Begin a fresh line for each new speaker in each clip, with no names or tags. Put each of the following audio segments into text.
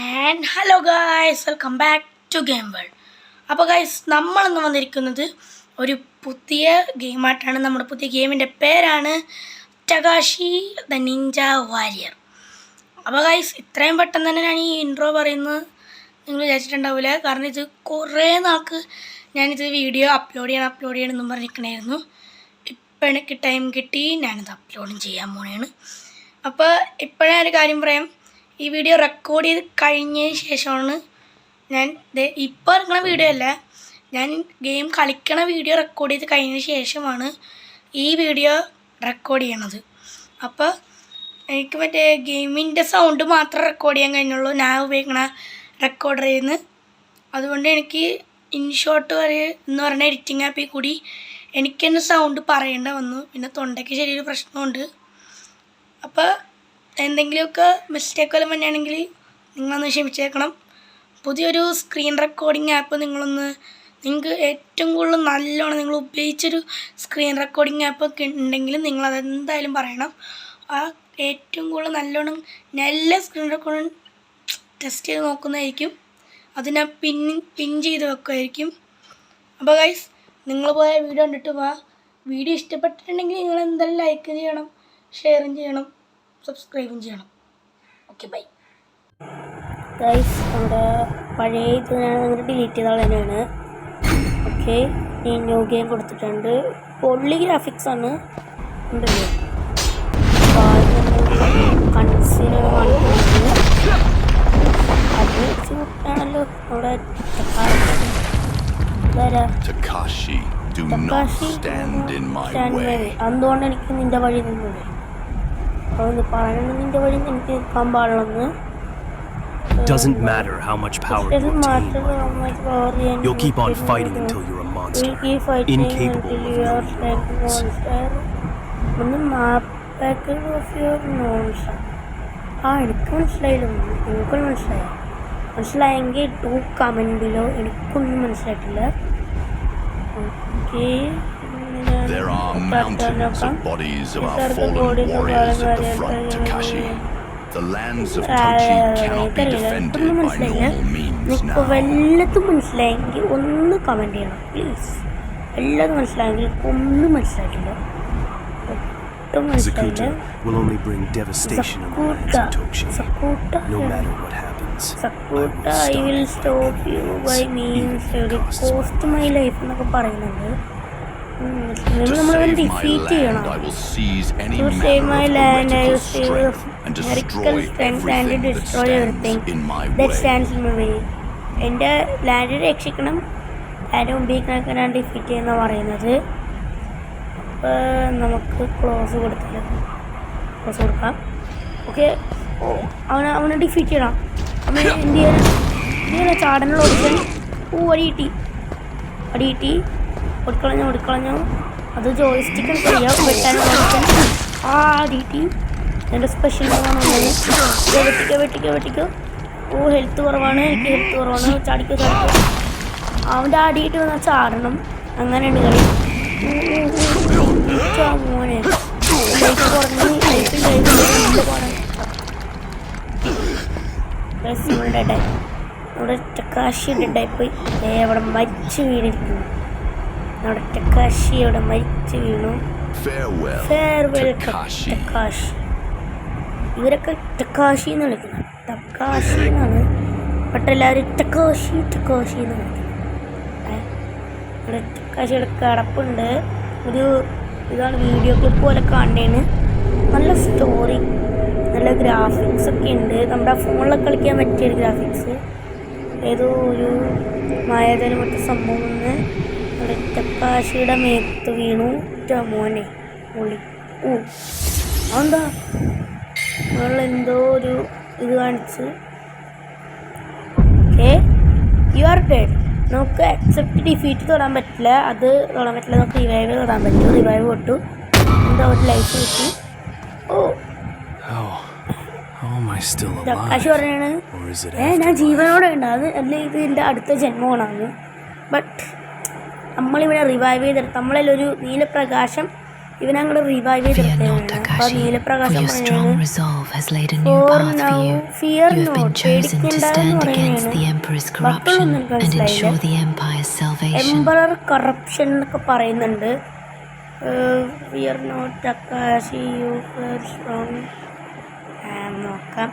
And hello guys, welcome back to game world. അപ്പോൾ guys, നമ്മളിന്ന് വന്നിരിക്കുന്നത് ഒരു പുതിയ ഗെയിമായിട്ടാണ്. നമ്മുടെ പുതിയ ഗെയിമിൻ്റെ പേരാണ് ടകാഷി ദ നിഞ്ച വാരിയർ. അപ്പോൾ ഗായ്സ്, ഇത്രയും പെട്ടെന്ന് തന്നെ ഞാൻ ഈ ഇൻട്രോ പറയുന്നത് നിങ്ങൾ വിചാരിച്ചിട്ടുണ്ടാവില്ല. കാരണം ഇത് കുറേ നാൾക്ക് ഞാനിത് വീഡിയോ അപ്ലോഡ് ചെയ്യണമെന്നും പറഞ്ഞിരിക്കണമായിരുന്നു. ഇപ്പം എനിക്ക് ടൈം കിട്ടി, ഞാനിത് അപ്ലോഡും ചെയ്യാൻ പോണേണ്. അപ്പോൾ ഇപ്പോഴേ ഒരു കാര്യം പറയാം, ഈ വീഡിയോ റെക്കോർഡ് ചെയ്ത് കഴിഞ്ഞതിന് ശേഷമാണ് ഞാൻ ഇപ്പോൾ ഇറങ്ങുന്ന വീഡിയോ അല്ല, ഞാൻ ഗെയിം കളിക്കണ വീഡിയോ റെക്കോർഡ് ചെയ്ത് കഴിഞ്ഞതിന് ശേഷമാണ് ഈ വീഡിയോ റെക്കോർഡ് ചെയ്യണത്. അപ്പോൾ എനിക്ക് മറ്റേ ഗെയിമിൻ്റെ സൗണ്ട് മാത്രം റെക്കോർഡ് ചെയ്യാൻ കഴിഞ്ഞുള്ളൂ ഞാൻ ഉപയോഗിക്കണ റെക്കോർഡറിൽ നിന്ന്. അതുകൊണ്ട് എനിക്ക് ഇൻഷോട്ട് എന്ന് പറഞ്ഞ എഡിറ്റിംഗ് ആപ്പിൽ കൂടി എനിക്ക് തന്നെ സൗണ്ട് പറയേണ്ട വന്നു. പിന്നെ തൊണ്ടയ്ക്ക് ചെറിയൊരു പ്രശ്നമുണ്ട്. അപ്പോൾ എന്തെങ്കിലുമൊക്കെ മിസ്റ്റേക്ക് വല്ലതും തന്നെയാണെങ്കിൽ നിങ്ങളൊന്ന് ക്ഷമിച്ചേക്കണം. പുതിയൊരു സ്ക്രീൻ റെക്കോർഡിംഗ് ആപ്പ് നിങ്ങൾക്ക് ഏറ്റവും കൂടുതൽ നല്ലോണം നിങ്ങൾ ഉപയോഗിച്ചൊരു സ്ക്രീൻ റെക്കോർഡിംഗ് ആപ്പൊക്കെ ഉണ്ടെങ്കിൽ നിങ്ങളതെന്തായാലും പറയണം. ആ ഏറ്റവും കൂടുതൽ നല്ലോണം നല്ല സ്ക്രീൻ റെക്കോർഡിംഗ് ടെസ്റ്റ് ചെയ്ത് നോക്കുന്നതായിരിക്കും. അത് ഞാൻ പിൻ ചെയ്ത് വെക്കുമായിരിക്കും. അപ്പോൾ ഗൈസ്, നിങ്ങൾ പോയ വീഡിയോ കണ്ടിട്ട് വീഡിയോ ഇഷ്ടപ്പെട്ടിട്ടുണ്ടെങ്കിൽ നിങ്ങൾ എന്തായാലും ലൈക്ക് ചെയ്യണം, ഷെയറും ചെയ്യണം, സബ്സ്ക്രൈബും ചെയ്യണം. Okay, bye
guys. നമ്മുടെ പഴയ ഇത് ഞാൻ ഡിലീറ്റ് ചെയ്ത ആൾ തന്നെയാണ്. ഓക്കെ, ഞാൻ ന്യൂ ഗെയിം കൊടുത്തിട്ടുണ്ട്. പൊള്ളി ഗ്രാഫിക്സ് ആണ് ഉണ്ടല്ലോ. കൺസിന് അത് ആണല്ലോ നമ്മുടെ അതുകൊണ്ട് എനിക്ക് നിന്റെ വഴി നിന്നത് നിന്റെ വഴി എനിക്ക് നിൽക്കാൻ പാടുള്ളെന്ന്.
Doesn't matter how much power you obtain. You'll keep on fighting until you're a monster, incapable of knowing your limits.
എനിക്ക് മനസ്സിലായില്ല. നിങ്ങൾക്കൊന്നും മനസ്സിലായെങ്കിൽ ടു കമൻറ്റ് ബിലോ. എനിക്കൊന്നും മനസ്സിലായിട്ടില്ല. Okay,
there are mountains of bodies of our fallen warriors at the front, Takashi. The lands of Tochi cannot be defended by normal means now.
എല്ലാത്തും മനസ്സിലായെങ്കിൽ ഒന്ന് comment ചെയ്യണം please. എല്ലാതും മനസ്സിലായെങ്കിൽ ഒന്നും മനസ്സിലായിട്ടില്ല.
Zakuta will only bring devastation in the lands of Tochi. No matter what happens,
I will stop you by means of cost my life എന്നൊക്കെ പറയുന്നുണ്ട്. നമ്മളെ defeat ചെയ്യണം. To save my land, I will save miracle strength and destroy everything that stands in my way. എൻ്റെ land രക്ഷിക്കണം, land ഉപയോഗിക്കണമൊക്കെ ഞാൻ defeat ചെയ്യുന്ന പറയുന്നത്. അപ്പോൾ നമുക്ക് ക്ലോസ് കൊടുക്കാം. ഓക്കെ, അവനെ ഡിഫീറ്റ് ചെയ്യണം. അവൻ എന്ത് ചെയ്യാൻ ചാടനുള്ള ഓപ്ഷൻ. അടിയിട്ടി ഓടിക്കളഞ്ഞു. അത് ജോയിസ്റ്റിക്ക് ചെയ്യാം, വെട്ടാനുള്ള ഓപ്ഷൻ. അടിയിട്ടി എൻ്റെ സ്പെഷ്യൽ വെട്ടിക്കോ. ഹെൽത്ത് കുറവാണ്, എനിക്ക് ഹെൽത്ത് കുറവാണ്. ചാടിക്കോ. അവൻ്റെ അടിയിട്ട് വന്നാൽ ചാടണം. അങ്ങനെയുണ്ട് കളി. മോനെ ലൈഫ് കുറഞ്ഞ് ഡെഡായി. നമ്മുടെ ടക്കാഷി ഡെഡായി പോയി. അവിടെ മരിച്ചു വീണിരിക്കുന്നു. നമ്മുടെ ടക്കാഷി അവിടെ മരിച്ചു വീണു. ഫെയർവെൽ ടക്കാഷി. ഇവരൊക്കെ ടക്കാഷി എന്ന് വിളിക്കുന്നത്. ടക്കാഷി എന്നാണ്, ബട്ട് എല്ലാവരും ടക്കാഷി എന്ന് വിളിക്കുന്നത്. ഇവിടെ ടക്കാഷിയുടെ കിടപ്പുണ്ട്. ഒരു ഇതാണ് വീഡിയോ ക്ലിപ്പ് പോലെ കാണേണ്. നല്ല സ്റ്റോറി, നല്ല ഗ്രാഫിക്സ് ഒക്കെ ഉണ്ട്. നമ്മുടെ ഫോണിലൊക്കെ കളിക്കാൻ പറ്റിയൊരു ഗ്രാഫിക്സ്. ഏതോ ഒരു മായാജാലം മറ്റു സംഭവം ഒന്ന് നമ്മുടെ ടക്കാഷിയുടെ മേത്ത് വീണു. മോനെ പൊളി. അതെന്താ നമ്മളെന്തോ ഒരു ഇത് കാണിച്ച്. Okay, you are dead. നമുക്ക് അക്സെപ്റ്റ് ഡിഫീറ്റ് തൊടാൻ പറ്റില്ല. നമുക്ക് റിവൈവ് തൊടാൻ പറ്റും. റിവൈവ് തൊട്ടു, എന്താ ഒരു ലൈഫ് കിട്ടി. ടക്കാഷി പറയാണ് ഞാൻ ജീവനോടെ ഉണ്ട്. അത് അല്ലെ ഇത് എൻ്റെ അടുത്ത ജന്മമാണെന്ന്. ബട്ട് നമ്മളിവിടെ റിവൈവ് ചെയ്തെടുത്ത് നമ്മളതിലൊരു നീലപ്രകാശം ഇവനങ്ങൾ റിവൈവ്
Fear not,
ചെയ്തിട്ടാണ്. അപ്പോൾ
Takashi, for
നീലപ്രകാശം
your strong
പറയുന്നത്
resolve has laid a new
For
path
now,
for you.
fear
You have been
not.
chosen to
പേടിക്കണ്ട എന്ന്
stand against
പറയുന്നതാണ്.
the Emperor's corruption
മക്കളൊന്നും
and
മനസ്സിലായില്ല.
ensure the Empire's salvation.
Emperor corruption എന്നൊക്കെ പറയുന്നുണ്ട്. Fear not Takashi you strong. നോക്കാം,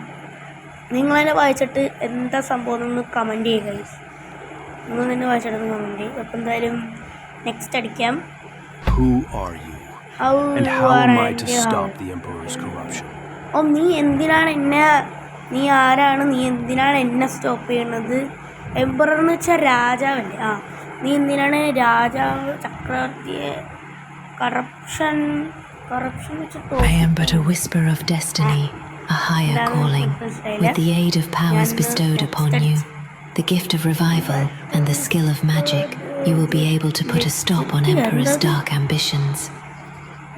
നിങ്ങളതിനെ വായിച്ചിട്ട് എന്താ സംഭവം എന്ന് കമൻറ്റ് ചെയ്യുക ഗൈസ്. നിങ്ങൾ തന്നെ വായിച്ചിട്ട് കമൻറ്റ് ചെയ്യും. അപ്പോൾ എന്തായാലും നെക്സ്റ്റ് അടിക്കാം.
Who are you?
How
And
you
how
are
am I
and
to
how.
stop the Emperor's corruption?
ഓ, നീ എന്തിനാണ് എന്നെ, നീ ആരാണ്, നീ എന്തിനാണ് എന്നെ സ്റ്റോപ്പ് ചെയ്യണത്? എംപറർ എന്ന് വെച്ചാൽ രാജാവല്ലേ? ആ, നീ എന്തിനാണ് രാജാവ് ചക്രവർത്തിയെ കറപ്ഷൻ വെച്ചിട്ട്
I am but a whisper of destiny, a higher calling. With the aid of powers bestowed upon you, the gift of revival and the skill of magic, you will be able to put a stop on Emperor's dark ambitions.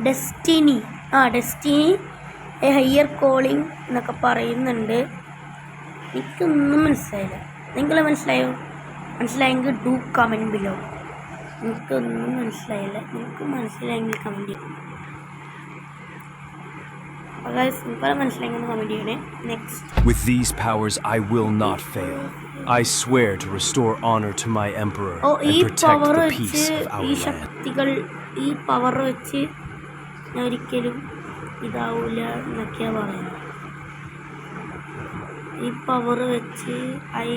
Destiny A higher calling എന്നൊക്കെ പറയുന്നുണ്ട്. എനിക്കൊന്നും മനസ്സിലായില്ല. നിങ്ങൾ മനസ്സിലായെങ്കിൽ do comment below. എനിക്കൊന്നും മനസ്സിലായില്ല. നിങ്ങൾക്ക് മനസ്സിലായെങ്കിൽ comment ചെയ്യും. നിങ്ങൾക്ക് മനസ്സിലായെങ്കിൽ കമൻറ്റ് ചെയ്യണേ. Next,
With these powers, I will not fail. I swear to restore honor to my Emperor
ഈ
and protect
പവർ
the
വെച്ച്,
peace of
ഈ
our land.
ശക്തികൾ, ഈ പവർ വെച്ച് ഞാൻ ഒരിക്കലും ഇതാവൂല എന്നൊക്കെയാണ് പറയുന്നത്. ഈ പവർ വെച്ച് ഐ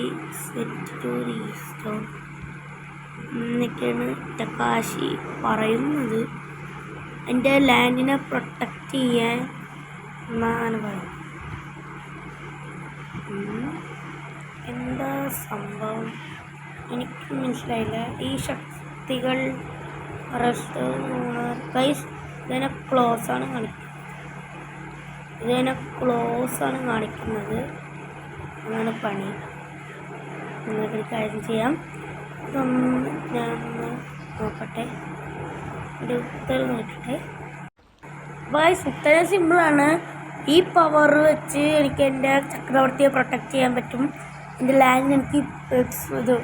സെറ്റ് ടു റീസ്റ്റോർ എന്നൊക്കെയാണ് ടക്കാഷി പറയുന്നത്. എൻ്റെ ലാൻഡിനെ പ്രൊട്ടക്റ്റ് ചെയ്യാൻ എന്നാണ് പറയുന്നത്. എന്താ സംഭവം എനിക്ക് മനസ്സിലായില്ല. ഈ ശക്തികൾ ഗൈസ് ഇതിനെ ക്ലോസ് ആണ് കാണിക്കുന്നത്. അങ്ങനെ പണി. നിങ്ങൾക്കൊരു കാര്യം ചെയ്യാം, ഇതൊന്ന് ഞാനൊന്ന് നോക്കട്ടെ, എൻ്റെ ഉത്തരം നോക്കട്ടെ. ഗൈസ് ഉത്തരം സിമ്പിളാണ്. ഈ പവർ വെച്ച് എനിക്ക് എൻ്റെ ചക്രവർത്തിയെ പ്രൊട്ടക്റ്റ് ചെയ്യാൻ പറ്റും. എൻ്റെ ലാൻഡിന് എനിക്ക് ഇത്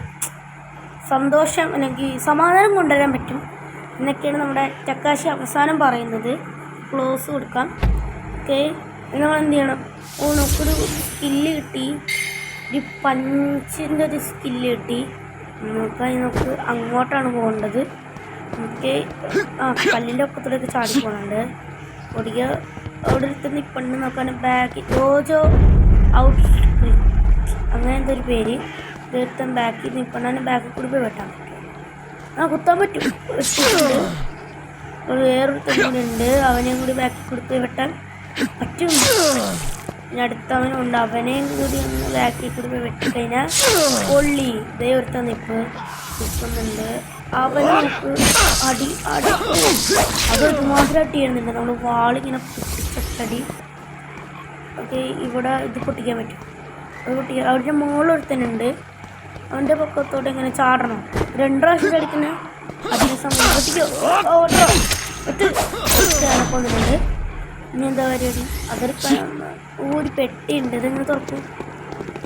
സന്തോഷം അല്ലെങ്കിൽ സമാധാനം കൊണ്ടുവരാൻ പറ്റും എന്നൊക്കെയാണ് നമ്മുടെ ടക്കാഷി അവസാനം പറയുന്നത്. ക്ലോസ് കൊടുക്കാം. ഓക്കെ, നമ്മൾ എന്ത് ചെയ്യണം? നമുക്കൊരു സ്കില്ല് കിട്ടി, ഒരു പഞ്ചിൻ്റെ ഒരു സ്കില്ല് കിട്ടി. നമുക്ക് അങ്ങോട്ടാണ് പോകേണ്ടത്. ഓക്കെ, കല്ലിൻ്റെ ഒക്കത്തോടെയൊക്കെ ചാടി പോകുന്നുണ്ട്. ഒടിക്കുക അവിടെ അടുത്ത് നിൽപ്പണ്ട് നോക്കാൻ ബാക്ക് ഓജോ ഔട്ട് അങ്ങനെ എന്തൊരു പേര് ഒരുത്തൻ ബാക്കിൽ നിൽപ്പണ്ടാണ്. ബാക്കിൽ കൂടി പോയി വെട്ടാൻ പറ്റും. കുത്താൻ പറ്റും. വേറൊരുത്തനുണ്ട്, അവനെയും കൂടി ബാക്കിൽ കൂടി പോയി വെട്ടാൻ പറ്റും. പിന്നെ അടുത്തവനുണ്ട്, അവനെയും കൂടി ഒന്ന് ബാക്കിൽ കൂടി പോയി വെട്ടിക്കഴിഞ്ഞാൽ പൊള്ളി. ഇതേ ഒരുത്തൻ നിൽക്കുന്നുണ്ട്. അവനെ നമുക്ക് അടി അത് ഒരുമാതിരി അടി ചെയ്യുന്നുണ്ട്. നമ്മൾ വാളിങ്ങനെ പൊട്ടിച്ചടി. ഓക്കെ, ഇവിടെ ഇത് പൊട്ടിക്കാൻ പറ്റും. അത് പൊട്ടിക്കാൻ അവരുടെ മുകളിലൊരുത്തനുണ്ട്. അവൻ്റെ പൊക്കത്തോടെ ഇങ്ങനെ ചാടണം. 2 പ്രാവശ്യം അടിക്കുന്ന അതിന് സമയം പൊട്ടിക്കോ കൊണ്ടുണ്ട്. ഇനി എന്താ പരിപാടി? അതൊരു ഒരു പെട്ടിയുണ്ട്. ഇതിങ്ങനെ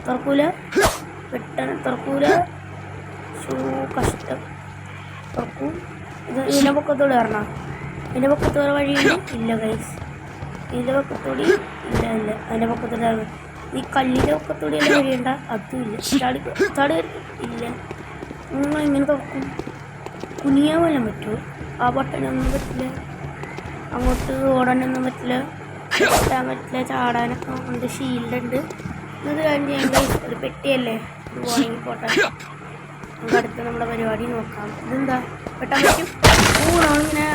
തുറക്കൂല കഷ്ടം. തുറക്കൂ. ഇതിൻ്റെ പൊക്കത്തോട് കയറണം. ഇതിൻ്റെ പൊക്കത്തോടെ വഴിയുണ്ട്? ഇല്ല ഗൈസ്, ഇതിൻ്റെ പൊക്കത്തോടി ഇല്ല. അതിൻ്റെ പൊക്കത്തോടെ ഈ കല്ലിൻ്റെ പൊക്കത്തോടെ എല്ലാം വഴിയുണ്ട? അതും ഇല്ല. ചാടി ഇല്ല. നിങ്ങൾ എങ്ങനെ തുറക്കും? കുനിയാൻ പോലും പറ്റുമോ? ആ ബട്ടനൊന്നും പറ്റില്ല. അങ്ങോട്ട് ഓടാനൊന്നും പറ്റില്ല, കിട്ടാൻ പറ്റില്ല. ചാടാനൊക്കെ ഉണ്ട്. ഷീൽഡുണ്ട്. ഇത് കാര്യം ചെയ്യാൻ ഗൈസ്, ഒരു പെട്ടിയല്ലേ, ഇത് പോകണമെങ്കിൽ പോട്ടെ. നമുക്ക് അടുത്ത് നമ്മുടെ പരിപാടി നോക്കാം. ഇതെന്താ വെട്ടാൻ പറ്റും? നമ്മളിങ്ങനെ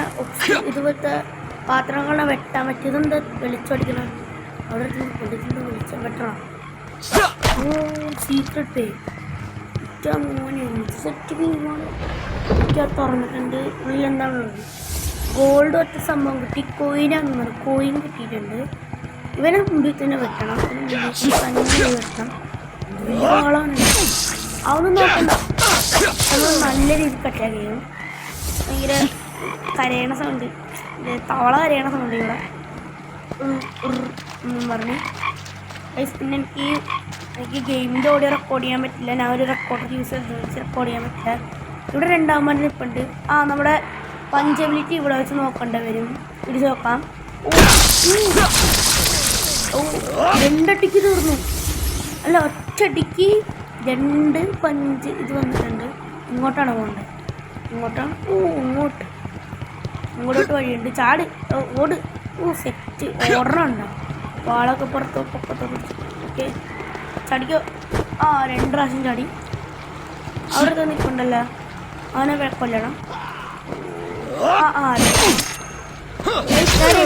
ഇതുപോലത്തെ പാത്രങ്ങളെ വെട്ടാൻ പറ്റും. ഇതെന്താ വെളിച്ചടിക്കണം? അവിടെ വെളിച്ചം വെട്ടണം. സീക്രട്ട് പേ മോനെ സെറ്റ് തുറന്നിട്ടുണ്ട്. ഉള്ളിൽ എന്താണുള്ളത്? ഗോൾഡ് ഒറ്റ സംഭവം കിട്ടി. കോയിൻ കിട്ടിയിട്ടുണ്ട്. ഇവനെ മുമ്പിൽ തന്നെ വെട്ടണം. വെട്ടണം. ആളാണ്. അതൊന്നും നോക്കണ്ട. നമ്മൾ നല്ല രീതിയിൽ അറ്റാക്ക് ചെയ്യും. ഭയങ്കര കരയണ സൗണ്ട്, തവള കരയണ സൗണ്ട് ഇവിടെ പറഞ്ഞ്. പിന്നെ എനിക്ക് ഗെയിമിൻ്റെ ഓഡിയോ റെക്കോർഡ് ചെയ്യാൻ പറ്റില്ല. ഞാൻ ഒരു റെക്കോർഡർ യൂസ് ചെയ്ത് റെക്കോർഡ് ചെയ്യാൻ പറ്റില്ല. ഇവിടെ 2ാം നിൽപ്പുണ്ട്. നമ്മുടെ പഞ്ചബിലിറ്റി ഇവിടെ വെച്ച് നോക്കേണ്ടി വരും. പിടിച്ച് നോക്കാം. രണ്ടടിക്ക് തീർന്നു. അല്ല, ഒറ്റടിക്ക് 2 പഞ്ച് ഇത് വന്നിട്ടുണ്ട്. ഇങ്ങോട്ടാണ് പോകേണ്ടത്. ഇങ്ങോട്ടാണ്. ഇങ്ങോട്ടോട്ട് വഴിയുണ്ട്. ചാടി ഓട്. സെറ്റ് ഓടണുണ്ടോ? വാളൊക്കെ പൊക്കത്തോ പിടിച്ചു. ഓക്കെ, ചടിക്കോ. 2 പ്രാവശ്യം ചാടി. അവിടെ നിൽക്കണ്ടല്ലോ, അവനെ കൊല്ലണം.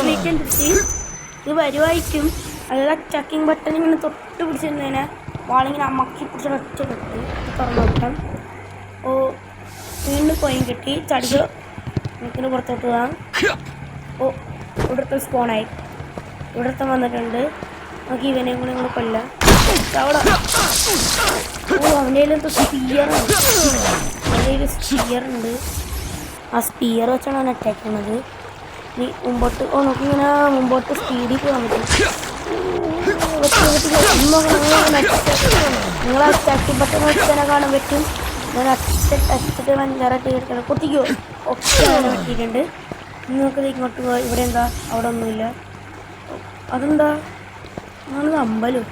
വീട്ടിൽ കിട്ടി. ഇത് വരുവായിരിക്കും. അതായത് അറ്റാക്കിങ് ബട്ടൺ ഇങ്ങനെ തൊട്ട് പിടിച്ചിരുന്നതിനെ വാളിങ്ങനെ അമ്മക്കി പിടിച്ച് ഒറ്റ കിട്ടി. തുറന്നു നോക്കാം. വീണ്ടും കോയിൻ കിട്ടി. ചടിക്കോ. എനിക്കിന് പുറത്തോട്ട് പോകാം. ഇവിടുത്തെ സ്പോണായി. ഇവിടുത്തെ വന്നിട്ടുണ്ട്. നമുക്ക് ഇവനെയും കൂടെ ഇങ്ങോട്ട് കൊല്ലാം. അവിടെ അവൻ്റെ സ്പിയറുണ്ട്. ആ സ്പിയർ വെച്ചാണ് അവൻ അറ്റാക്ക് ചെയ്യണത്. ഇനി മുമ്പോട്ട് നോക്കിങ്ങനെ മുമ്പോട്ട് സ്പീഡിൽ പോകാൻ പറ്റും. നിങ്ങൾ അറ്റാക്ക് ബട്ടൺ വെച്ചാൽ കാണാൻ പറ്റും. ഞാൻ അച്ചിട്ട് വഞ്ചാറായിട്ട് എടുക്കണം. കുത്തിക്കോ. ഒക്കെ അങ്ങനെ പറ്റിയിട്ടുണ്ട്. നിങ്ങൾക്ക് ഇങ്ങോട്ട് പോയി. ഇവിടെ എന്താ? അവിടെ ഒന്നുമില്ല. അതെന്താ? നമ്മളത് അമ്പലം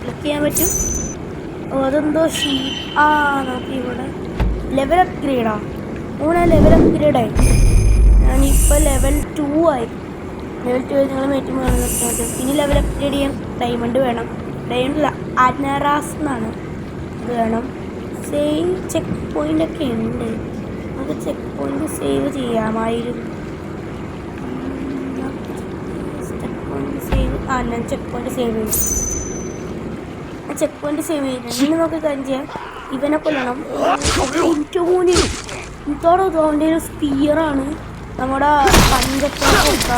ക്ലിക്ക് ചെയ്യാൻ പറ്റും. അതെന്തോ നമുക്ക് ഇവിടെ ലെവൽ അപ്ഗ്രേഡാ. ലെവൽ അപ്ഗ്രേഡായി. ഞാനിപ്പോൾ ലെവൽ 2 ആയി. ലെവൽ 2 നിങ്ങൾ മേറ്റുമ്പോൾ കാണുന്നത്. ഇനി ലെവൽ അപ്ഗ്രേഡ് ചെയ്യാൻ ഡയമണ്ട് വേണം. ഡയമണ്ടില്ല, ആഡ്നാറാസ് എന്നാണ്. ഇത് വേണം. സേവ് ചെക്ക് പോയിൻ്റ് ഒക്കെ ഉണ്ട്. നമുക്ക് ചെക്ക് പോയിൻ്റ് സേവ് ചെയ്യാമായിരുന്നു. ഞാൻ ചെക്ക് പോയിൻ്റ് സേവ് ചെയ്തു. ചെക്ക് പോയിൻ്റ് സേവ് ചെയ്തു. ഇനി നമുക്ക് കാര്യം ചെയ്യാം. ഇവനെ കൊല്ലണം. ഏറ്റവും അവൻ്റെ ഒരു സ്പിയറാണ്. നമ്മുടെ പഞ്ചൊക്കെ കൊടുക്കുക.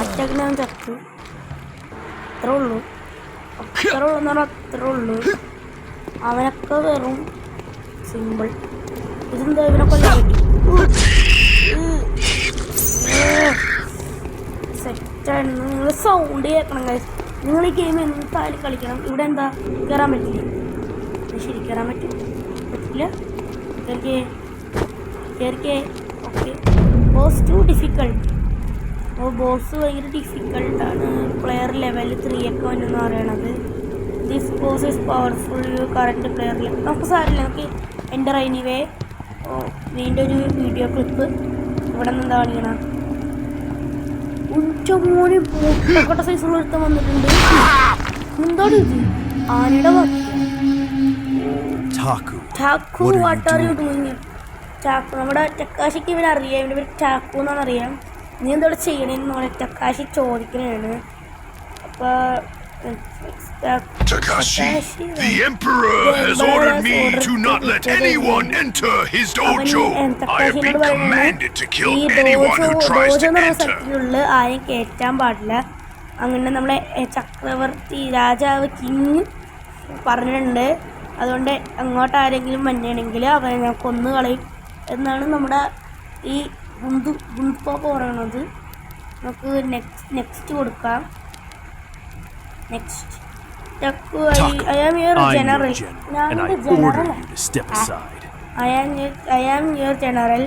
അറ്റാക്കിന് അവൻ ചത്തു. അത്രേ ഉള്ളൂ എന്ന് പറഞ്ഞാൽ അത്രേ ഉള്ളൂ. അവനൊക്കെ വെറും സിമ്പിൾ. ഇതെന്താ? ഇവനെ കൊല്ലാൻ പറ്റി. സെറ്റായിരുന്നു. നിങ്ങൾ സൗണ്ട് കേൾക്കണം ഗൈസ്. നിങ്ങൾ ഈ ഗെയിം എന്തായാലും കളിക്കണം. ഇവിടെ എന്താ കയറാൻ പറ്റില്ല? ശരി, കയറാൻ പറ്റില്ല. കയറിക്കേ. Okay. Boss too difficult. Boss ഭയങ്കര ഡിഫിക്കൾട്ടാണ്. പ്ലെയർ ലെവൽ 3 ഒക്കെ വന്നെന്ന് പറയണത്. This boss is powerful current player level. നമുക്ക് സാരില്ല, നമുക്ക് എൻ്റർ എനിവേ. വീണ്ടും ഒരു വീഡിയോ ക്ലിപ്പ് ഇവിടെ നിന്ന് എന്താ കാണിക്കണം. ഉച്ചമോണി പൂക്കട്ട സൈസുള്ള ഒരുത്തം വന്നിട്ടുണ്ട്. എന്താണ് ഇത്? ആനയുടെ ടാക്കു. What are you doing? ടാക്കു നമ്മുടെ ടക്കാശിക്ക് ഇവനറിയാം. ഇവൻ്റെ പേര് ടാക്കു എന്നാണ് അറിയാം. നീ എന്തോടെ ചെയ്യണേന്ന് നമ്മളെ ടക്കാശി ചോദിക്കണേണ്. അപ്പോൾ
Takashi, the Emperor has ordered me to not let anyone enter his dojo. I have been commanded to kill anyone who tries to enter.
ആരെയും കയറ്റാൻ പാടില്ല. അങ്ങനെ നമ്മളെ ചക്രവർത്തി രാജാവ് കിങ് പറഞ്ഞിട്ടുണ്ട്. അതുകൊണ്ട് അങ്ങോട്ട് ആരെങ്കിലും വന്നെയാണെങ്കിൽ അവരെ ഞാൻ കൊന്നു കളയും എന്നാണ് നമ്മുടെ ഈ ഗുണ്ടുപ്പോക്ക് പറയണത്. നമുക്ക് നെക്സ്റ്റ് കൊടുക്കാം. Next I am your general. I am your general.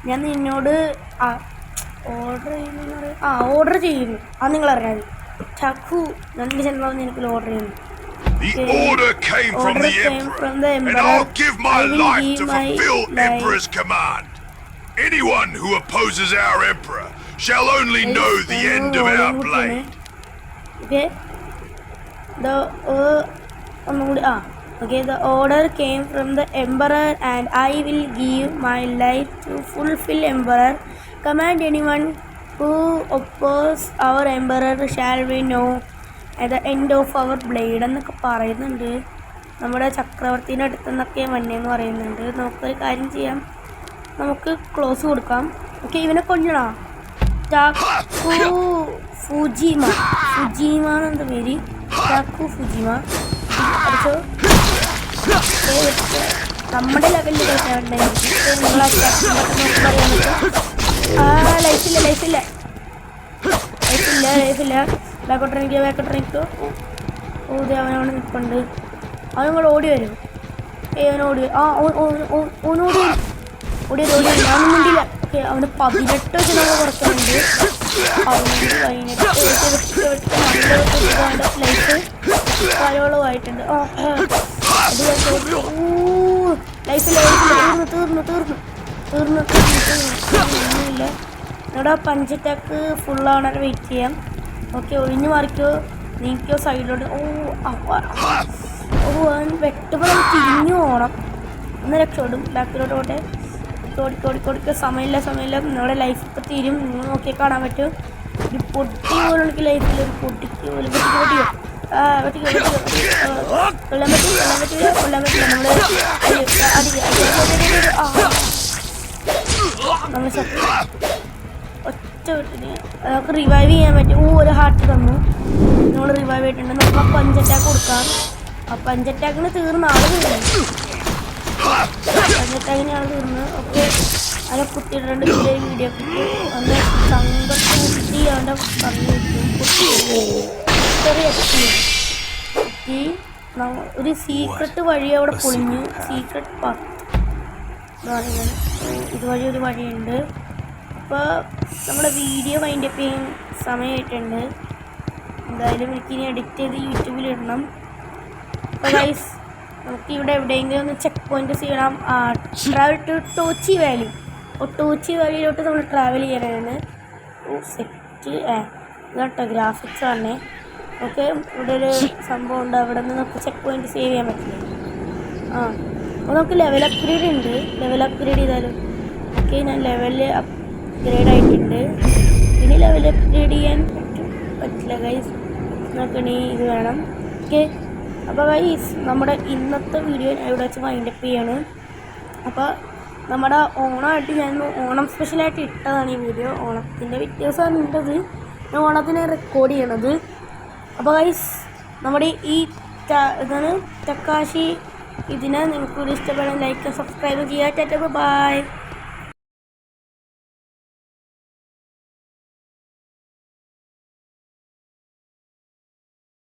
ഞാൻ നിന്നോട് ഓർഡർ ചെയ്യുന്നു. നിങ്ങൾ അറിയാം. ചക്കു നല്ല ജനറൽ എനിക്ക് ഓർഡർ ചെയ്യുന്നു.
The order came from the Emperor, and I'll give my life to fulfill Emperor's command. Anyone who opposes our Emperor shall only know the end of our blade.
Okay. The order came from the Emperor, and I will give my life to fulfill Emperor command. Anyone who opposes our Emperor shall we know at the end of our blade എന്നൊക്കെ പറയുന്നുണ്ട്. നമ്മുടെ ചക്രവർത്തിൻ്റെ അടുത്ത് നിന്നൊക്കെ വന്നെന്ന് പറയുന്നുണ്ട്. നമുക്കൊരു കാര്യം ചെയ്യാം. നമുക്ക് ക്ലോസ് കൊടുക്കാം. ഓക്കെ, ഇവനെ കൊല്ലണം. ഫുജിമ എന്നെന്താ പേര്? ടാക്കു ഫുജിമ. അടിച്ചോ. നമ്മുടെ ലെവലിൽ ലൈഫില്ല. ബാക്കോട്ടിറങ്ങിക്കോ. അവനവിടെ നിൽപ്പുണ്ട്. അവനങ്ങൾ ഓടി വരും. അവനോടി ഓടി വരും. അവന് മുണ്ടില്ല. ഓക്കെ, അവന് 18 വെച്ച് നമ്മൾ കുറച്ചുണ്ട്. ലൈഫ് ധാരാളമായിട്ടുണ്ട്. തീർന്നില്ല. ഇവിടെ പഞ്ചറ്റാക്ക് ഫുള്ളാവണവരെ വെയിറ്റ് ചെയ്യാം. ഓക്കെ, ഒഴിഞ്ഞു മാറിക്കോ, നീക്കോ സൈഡിലോട്ട്. വെട്ടുമ്പോൾ തിരിഞ്ഞു പോകണം. ഒന്ന് രക്ഷപ്പെടും. ബാക്കിലോട്ട് പോട്ടെ. ഓടിക്കോ. സമയമില്ല. നമ്മുടെ ലൈഫ് ഇപ്പോൾ തീരും. നിങ്ങൾ നോക്കിയാൽ കാണാൻ പറ്റും. ഒരു പൊട്ടി പോലും എനിക്ക് ലൈഫിൽ ഒരു പൊട്ടിക്ക് പോലും പൊട്ടിക്കോ. കൊല്ലാൻ പറ്റില്ല. നമ്മുടെ നമ്മൾ ഒറ്റ വീട്ടിന് നമുക്ക് റിവൈവ് ചെയ്യാൻ പറ്റും. ഒരു ഹാർട്ട് തന്നു. നമ്മൾ റിവൈവ് ആയിട്ടുണ്ട്. നമുക്ക് ആ പഞ്ചറ്റാക്ക് കൊടുക്കാം. ആ പഞ്ചറ്റാക്കിന് തീർന്ന ആള് തീർന്നു. പഞ്ചറ്റാക്കിനാണ് തീർന്ന്. ഓക്കെ, അതിനെ കുത്തിയിട്ടുണ്ട്. വീഡിയോ കുത്തി അന്ന് കുത്തി അവൻ്റെ പറഞ്ഞു കുത്തി ഒരു സീക്രട്ട് വഴി അവിടെ പൊളിഞ്ഞു. സീക്രട്ട് പാത്ത് ഇതുവഴി ഒരു വഴിയുണ്ട്. അപ്പോൾ നമ്മുടെ വീഡിയോ വൈൻഡപ്പ് ചെയ്യാൻ സമയമായിട്ടുണ്ട്. എന്തായാലും എനിക്കിനി എഡിറ്റ് ചെയ്ത് യൂട്യൂബിലിടണം. അപ്പോൾ ഗൈസ്, നമുക്ക് ഇവിടെ എവിടെയെങ്കിലും ഒന്ന് ചെക്ക് പോയിന്റ് ചെയ്യണം. Travel to Tochi valley. Tochi വാലിയിലോട്ട് നമ്മൾ ട്രാവൽ ചെയ്യാനാണ്. സെറ്റ് ഇതാട്ടോ ഗ്രാഫിക്സ് ആണ്. ഓക്കെ, ഇവിടെ ഒരു സംഭവം ഉണ്ട്. അവിടെ നിന്ന് നമുക്ക് ചെക്ക് പോയിന്റ് സേവ് ചെയ്യാൻ പറ്റില്ല. അപ്പോൾ നമുക്ക് ലെവൽ അപ്ഗ്രേഡ് ഉണ്ട്. ലെവൽ അപ്ഗ്രേഡ് ചെയ്താലും ഓക്കെ, ഞാൻ ലെവൽ അപ്ഗ്രേഡ് ആയിട്ടുണ്ട്. ഇനി ലെവൽ അപ്ഗ്രേഡ് ചെയ്യാൻ പറ്റില്ല ഗൈസ്. നമുക്കിനി ഇത് വേണം. ഓക്കെ, അപ്പോൾ ഗൈസ് നമ്മുടെ ഇന്നത്തെ വീഡിയോ ഇവിടെ വെച്ച് വൈൻഡപ്പ് ചെയ്യാണ്. അപ്പോൾ നമ്മുടെ ഓണമായിട്ട് ഞാൻ ഓണം സ്പെഷ്യലായിട്ട് ഇട്ടതാണ് ഈ വീഡിയോ. ഓണത്തിൻ്റെ വ്യത്യാസമാണ് ഉണ്ടത്. ഞാൻ ഓണത്തിനെ റെക്കോർഡ് ചെയ്യണത്. അപ്പോൾ ഗൈസ്, നമ്മുടെ ഈ ഇതാണ് ടക്കാഷി. ഇതിനെ നിങ്ങൾക്ക് ഇഷ്ടപ്പെടാൻ ലൈക്ക് സബ്സ്ക്രൈബ് ചെയ്യുക. ബൈ.